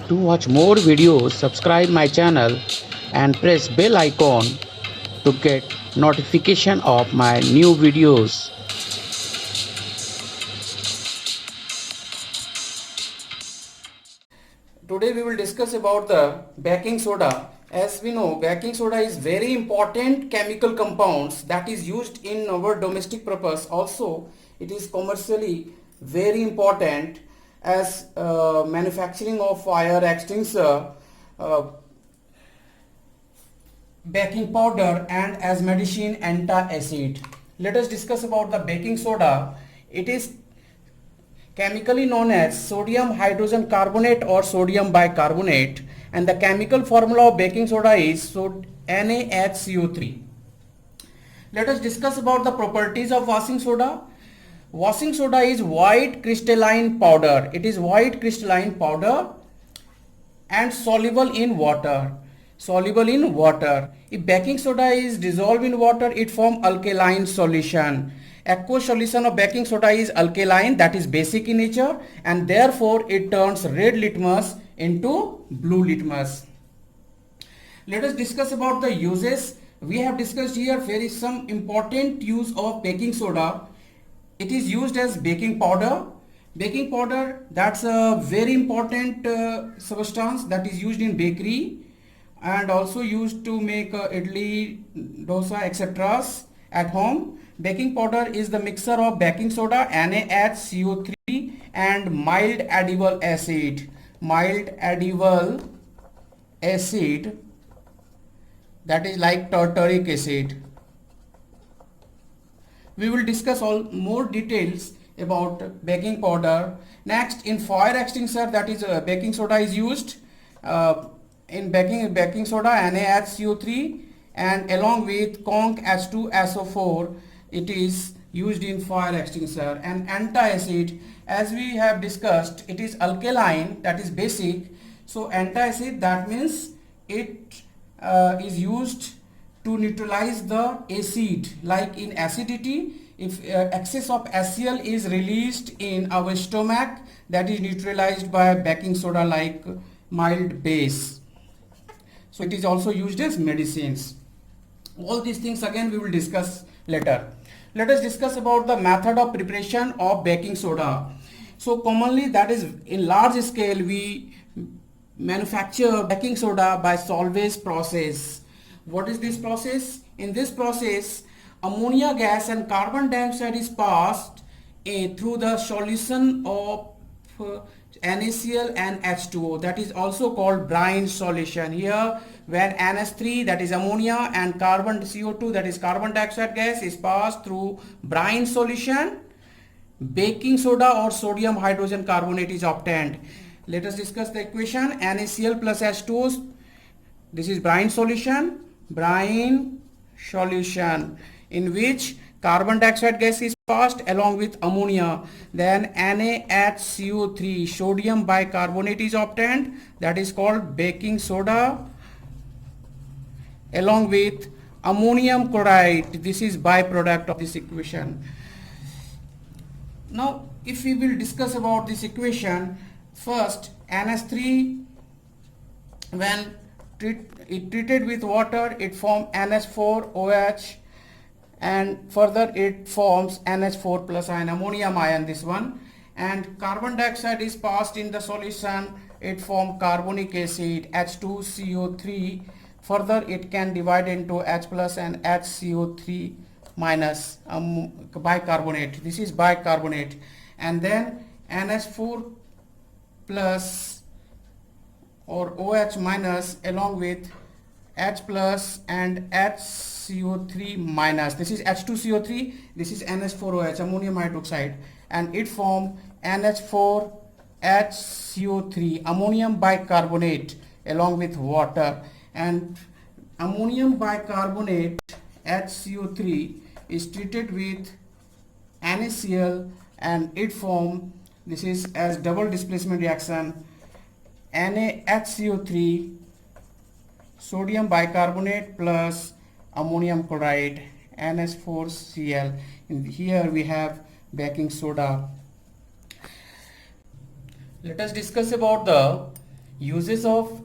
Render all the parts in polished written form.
To watch more videos, subscribe my channel and press bell icon to get notification of my new videos. Today we will discuss about the baking soda. As we know, baking soda is very important chemical compounds that is used in our domestic purpose. Also, it is commercially very important as manufacturing of fire extinguisher, uh, baking powder, and as medicine antacid. Let us discuss about the baking soda. It is chemically known as sodium hydrogen carbonate or sodium bicarbonate, and the chemical formula of baking soda is NaHCO3. Let us discuss about the properties of washing soda. Washing soda is white crystalline powder. It is white crystalline powder and soluble in water. Soluble in water. If baking soda is dissolved in water, it forms alkaline solution. Aqueous solution of baking soda is alkaline, that is basic in nature, and therefore it turns red litmus into blue litmus. Let us discuss about the uses. We have discussed here there is some important use of baking soda. It is used as baking powder. Baking powder, that's a very important substance that is used in bakery and also used to make idli, dosa, etc. at home. Baking powder is the mixture of baking soda, NaHCO3 and mild edible acid. Mild edible acid, that is like tartaric acid. We will discuss all more details about baking powder. Next, in fire extinguisher, that is baking soda is used. In baking soda, NaHCO3 and along with conc H2SO4, it is used in fire extinguisher. And antacid, as we have discussed, it is alkaline, that is basic. So antacid, that means it is used to neutralize the acid. Like in acidity, if excess of HCl is released in our stomach, that is neutralized by baking soda like mild base. So it is also used as medicines. All these things again we will discuss later. Let us discuss about the method of preparation of baking soda. So commonly, that is in large scale, we manufacture baking soda by solvage process. What is this process? In this process, ammonia gas and carbon dioxide is passed through the solution of NaCl and H2O, that is also called brine solution. Here when NH3, that is ammonia, and carbon CO2, that is carbon dioxide gas, is passed through brine solution, baking soda or sodium hydrogen carbonate is obtained. Let us discuss the equation. NaCl plus H2O, this is brine solution in which carbon dioxide gas is passed along with ammonia. Then NaHCO3, sodium bicarbonate, is obtained, that is called baking soda, along with ammonium chloride. This is byproduct of this equation. Now if we will discuss about this equation, first NH3, when treated with water, it forms NH4OH, and further it forms NH4 plus ion, ammonium ion, this one, and carbon dioxide is passed in the solution, it forms carbonic acid, H2CO3. Further it can divide into H plus and HCO3 minus bicarbonate. This is bicarbonate. And then NH4 plus or OH minus along with H plus and HCO3 minus. This is H2CO3, this is NH4OH, ammonium hydroxide, and it forms NH4HCO3, ammonium bicarbonate, along with water. And ammonium bicarbonate, HCO3, is treated with NaCl and it forms, this is as double displacement reaction, NaHCO3, sodium bicarbonate plus ammonium chloride, NH4Cl. Here we have baking soda. Let us discuss about the Uses of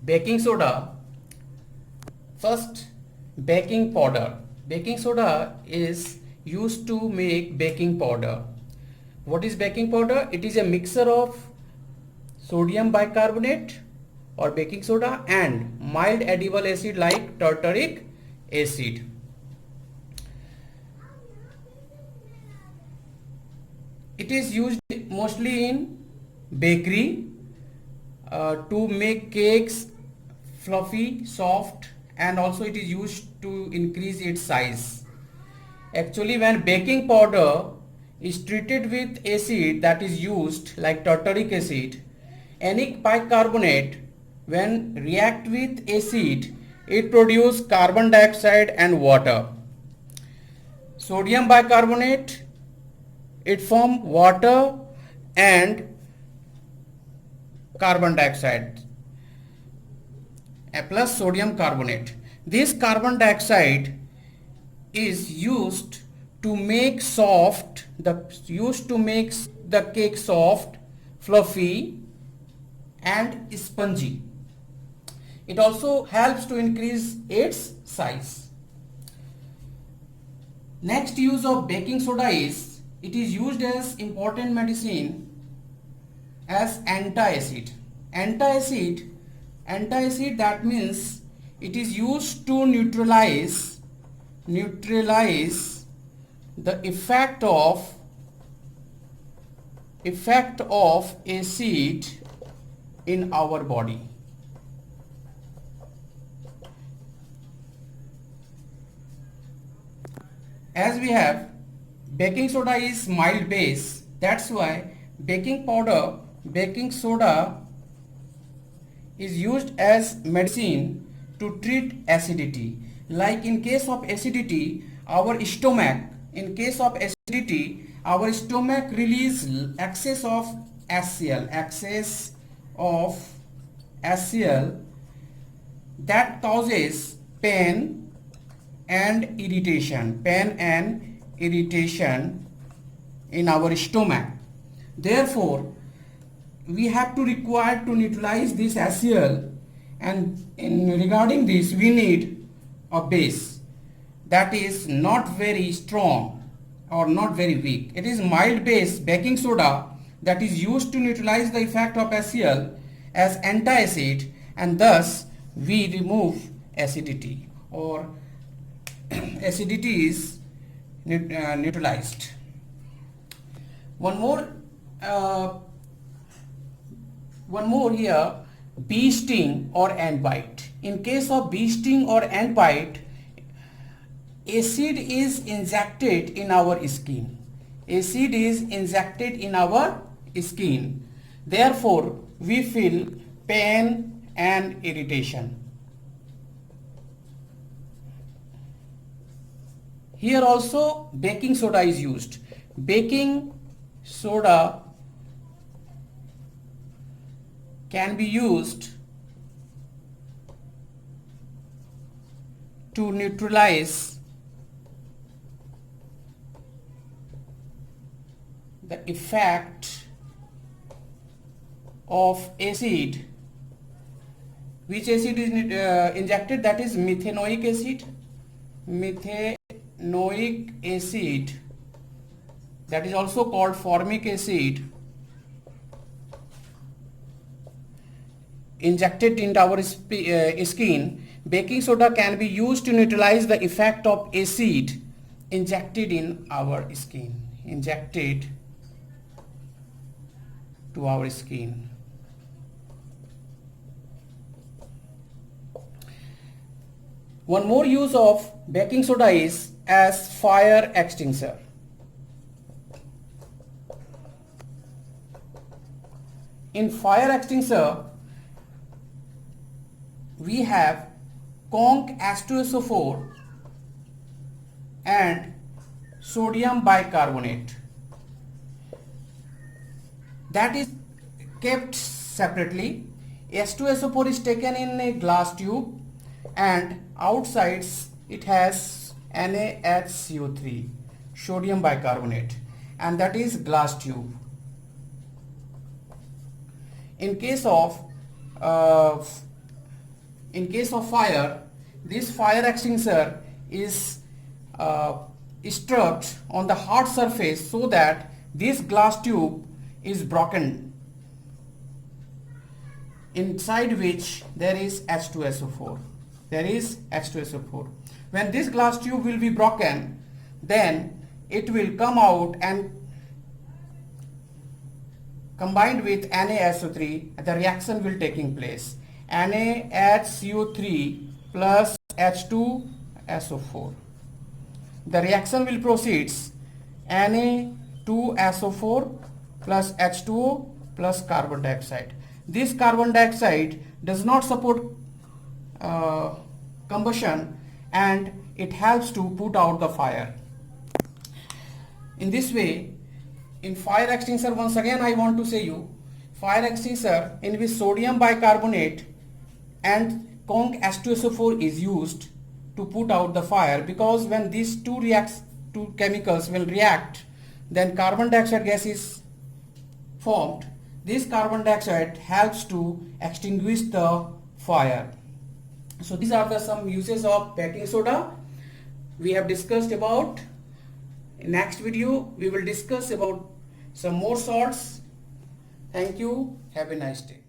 baking soda. First, baking powder. Baking soda is used to make baking powder. What is baking powder? It is a mixture of sodium bicarbonate or baking soda and mild edible acid like tartaric acid. It is used mostly in bakery to make cakes fluffy, soft, and also it is used to increase its size. Actually, when baking powder is treated with acid that is used like tartaric acid, any bicarbonate when react with acid, it produces carbon dioxide and water. Sodium bicarbonate, it form water and carbon dioxide plus sodium carbonate. This carbon dioxide is used to make the cake soft, fluffy and spongy. It also helps to increase its size. Next use of baking soda is it is used as important medicine as antacid. Antacid, that means it is used to neutralize the effect of acid in our body. As we have baking soda is mild base, that's why baking soda is used as medicine to treat acidity. Like in case of acidity, our stomach release excess of HCl that causes pain and irritation in our stomach. Therefore, we have to require to neutralize this HCl, and regarding this we need a base that is not very strong or not very weak. It is mild base baking soda that is used to neutralize the effect of HCl as antacid, and thus we remove acidity or acidity is neutralized. One more here, bee sting or ant bite. In case of bee sting or ant bite, acid is injected in our skin. Therefore, we feel pain and irritation. Here also baking soda is used. Baking soda can be used to neutralize the effect of acid. Which acid is injected? That is methanoic acid. That is also called formic acid, injected into our skin. Baking soda can be used to neutralize the effect of acid injected in our skin, injected to our skin. One more use of baking soda is as fire extinguisher. In fire extinguisher, we have conch H2SO4 and sodium bicarbonate that is kept separately. H2SO4 is taken in a glass tube and outside it has NaHCO3, sodium bicarbonate, and that is glass tube. In case of in case of fire, this fire extinguisher is struck on the hard surface so that this glass tube is broken, inside which there is H2SO4. There is H2SO4. When this glass tube will be broken, then it will come out and combined with NaSO3, the reaction will taking place. NaHCO3 plus H2SO4. The reaction will proceeds Na2SO4 plus H2O plus carbon dioxide. This carbon dioxide does not support combustion, and it helps to put out the fire. In this way, in fire extinguisher, once again I want to say you, fire extinguisher in which sodium bicarbonate and Kong H2SO4 is used to put out the fire, because when these two chemicals will react, then carbon dioxide gas is formed. This carbon dioxide helps to extinguish the fire. So these are some uses of baking soda we have discussed about. In next video we will discuss about some more salts. Thank you. Have a nice day.